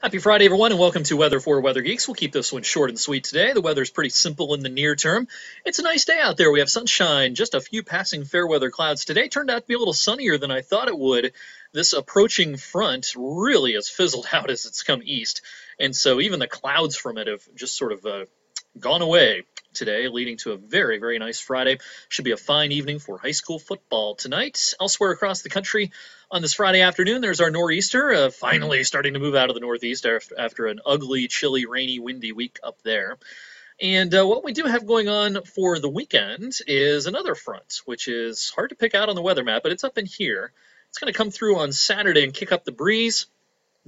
Happy Friday, everyone, and welcome to Weather for Weather Geeks. We'll keep this one short and sweet today. The weather's pretty simple in the near term. It's a nice day out there. We have sunshine, just a few passing fair weather clouds today. Turned out to be a little sunnier than I thought it would. This approaching front really has fizzled out as it's come east, and so even the clouds from it have just sort of gone away today, leading to a very, very nice Friday. Should be a fine evening for high school football tonight. Elsewhere across the country on this Friday afternoon, there's our nor'easter, finally starting to move out of the northeast after an ugly, chilly, rainy, windy week up there. And what we do have going on for the weekend is another front, which is hard to pick out on the weather map, but it's up in here. It's going to come through on Saturday and kick up the breeze,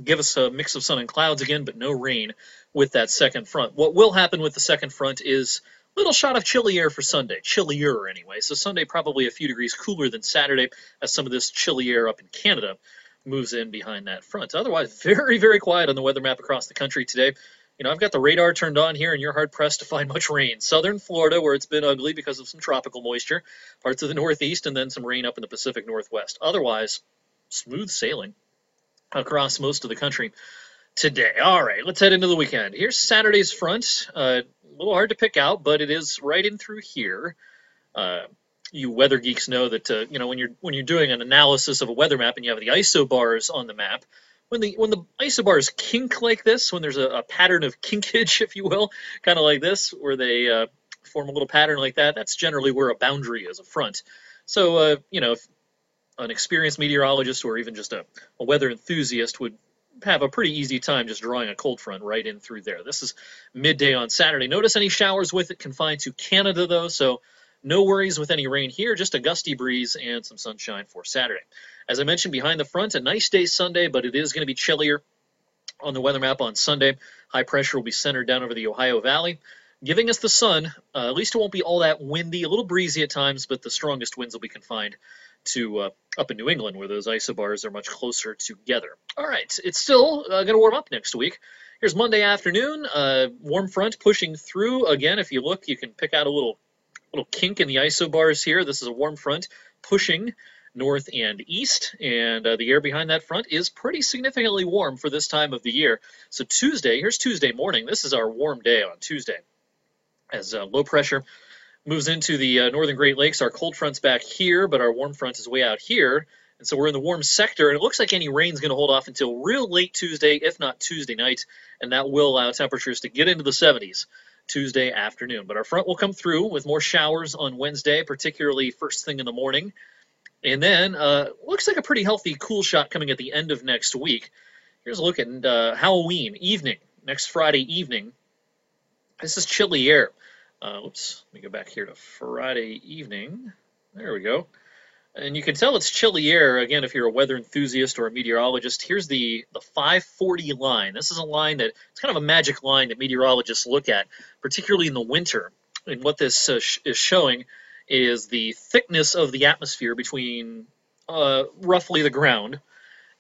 give us a mix of sun and clouds again, but no rain with that second front. What will happen with the second front is a little shot of chilly air for Sunday, chillier anyway. So Sunday probably a few degrees cooler than Saturday as some of this chilly air up in Canada moves in behind that front. Otherwise, very, very quiet on the weather map across the country today. You know, I've got the radar turned on here, and you're hard-pressed to find much rain. Southern Florida, where it's been ugly because of some tropical moisture, parts of the Northeast, and then some rain up in the Pacific Northwest. Otherwise, smooth sailing across most of the country today. All right, let's head into the weekend. Here's Saturday's front. A little hard to pick out, but it is right in through here. You weather geeks know that you know, when you're doing an analysis of a weather map and you have the isobars on the map, when the isobars kink like this, when there's a pattern of kinkage, if you will, kind of like this, where they form a little pattern like that, that's generally where a boundary is, a front. So you know, if an experienced meteorologist or even just a weather enthusiast would have a pretty easy time just drawing a cold front right in through there. This is midday on Saturday. Notice any showers with it confined to Canada, though, so no worries with any rain here, just a gusty breeze and some sunshine for Saturday. As I mentioned, behind the front, a nice day Sunday, but it is going to be chillier on the weather map on Sunday. High pressure will be centered down over the Ohio Valley, giving us the sun. At least it won't be all that windy, a little breezy at times, but the strongest winds will be confined to up in New England, where those isobars are much closer together. All right, it's still going to warm up next week. Here's Monday afternoon, warm front pushing through. Again, if you look, you can pick out a little kink in the isobars here. This is a warm front pushing north and east, and the air behind that front is pretty significantly warm for this time of the year. So Tuesday, here's Tuesday morning. This is our warm day on Tuesday, as low pressure moves into the northern Great Lakes. Our cold front's back here, but our warm front is way out here. And so we're in the warm sector, and it looks like any rain's going to hold off until real late Tuesday, if not Tuesday night, and that will allow temperatures to get into the 70s Tuesday afternoon. But our front will come through with more showers on Wednesday, particularly first thing in the morning. And then looks like a pretty healthy cool shot coming at the end of next week. Here's a look at Halloween evening, next Friday evening. This is chilly air. Oops, let me go back here to Friday evening. There we go. And you can tell it's chilly air, again, if you're a weather enthusiast or a meteorologist. Here's the 540 line. This is a line that, it's kind of a magic line that meteorologists look at, particularly in the winter. And what this is showing is the thickness of the atmosphere between roughly the ground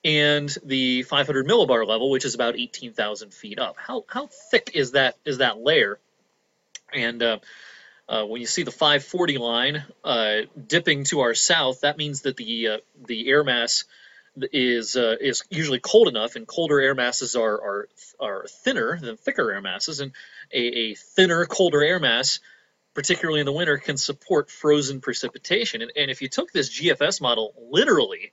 and the 500 millibar level, which is about 18,000 feet up. How thick is that layer? And when you see the 540 line dipping to our south, that means that the air mass is usually cold enough, and colder air masses are thinner than thicker air masses, and a thinner, colder air mass, particularly in the winter, can support frozen precipitation. And if you took this GFS model literally,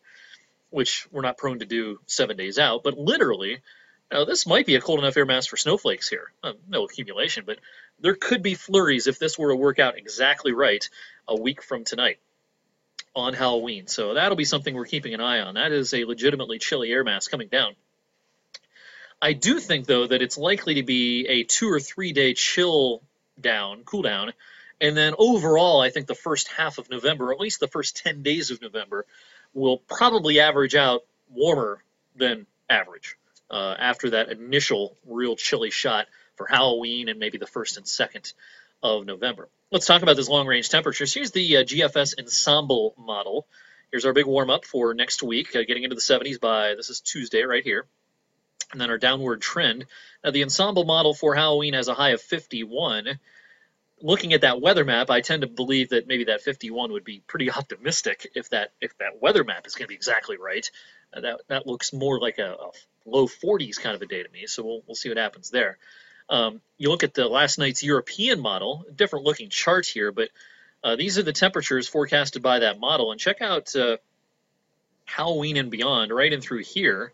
which we're not prone to do 7 days out, but literally, now, this might be a cold enough air mass for snowflakes here. No accumulation, but there could be flurries if this were to work out exactly right a week from tonight on Halloween. So that'll be something we're keeping an eye on. That is a legitimately chilly air mass coming down. I do think, though, that it's likely to be a 2 or 3 day cool down, and then overall, I think the first half of November, or at least the first 10 days of November, will probably average out warmer than average. After that initial real chilly shot for Halloween and maybe the 1st and 2nd of November. Let's talk about those long-range temperatures. Here's the GFS ensemble model. Here's our big warm-up for next week, getting into the 70s by, this is Tuesday right here, and then our downward trend. Now, the ensemble model for Halloween has a high of 51. Looking at that weather map, I tend to believe that maybe that 51 would be pretty optimistic if that weather map is going to be exactly right. That looks more like a low 40s kind of a day to me, so we'll see what happens there. You look at the last night's European model, different looking chart here, but these are the temperatures forecasted by that model, and check out Halloween and beyond, right in through here.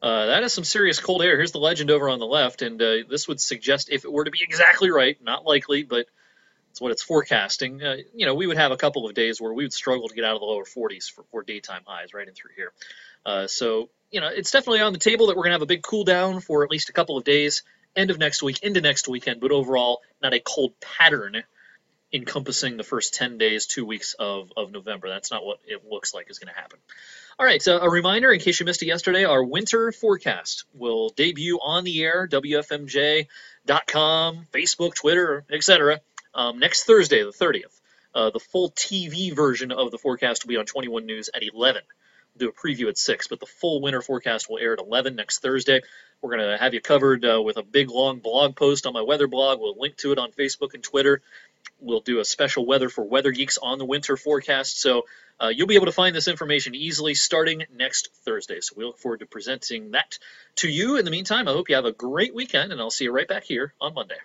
That is some serious cold air. Here's the legend over on the left, and this would suggest, if it were to be exactly right, not likely, but it's what it's forecasting, we would have a couple of days where we would struggle to get out of the lower 40s for daytime highs right in through here. So it's definitely on the table that we're going to have a big cool down for at least a couple of days, end of next week, into next weekend, but overall, not a cold pattern encompassing the first 10 days, 2 weeks of November. That's not what it looks like is going to happen. All right, so a reminder, in case you missed it yesterday, our winter forecast will debut on the air, WFMJ.com, Facebook, Twitter, etc., next Thursday, the 30th. The full TV version of the forecast will be on 21 News at 11. We'll do a preview at 6, but the full winter forecast will air at 11 next Thursday. We're going to have you covered with a big, long blog post on my weather blog. We'll link to it on Facebook and Twitter. We'll do a special weather for Weather Geeks on the winter forecast. So you'll be able to find this information easily starting next Thursday. So we look forward to presenting that to you. In the meantime, I hope you have a great weekend, and I'll see you right back here on Monday.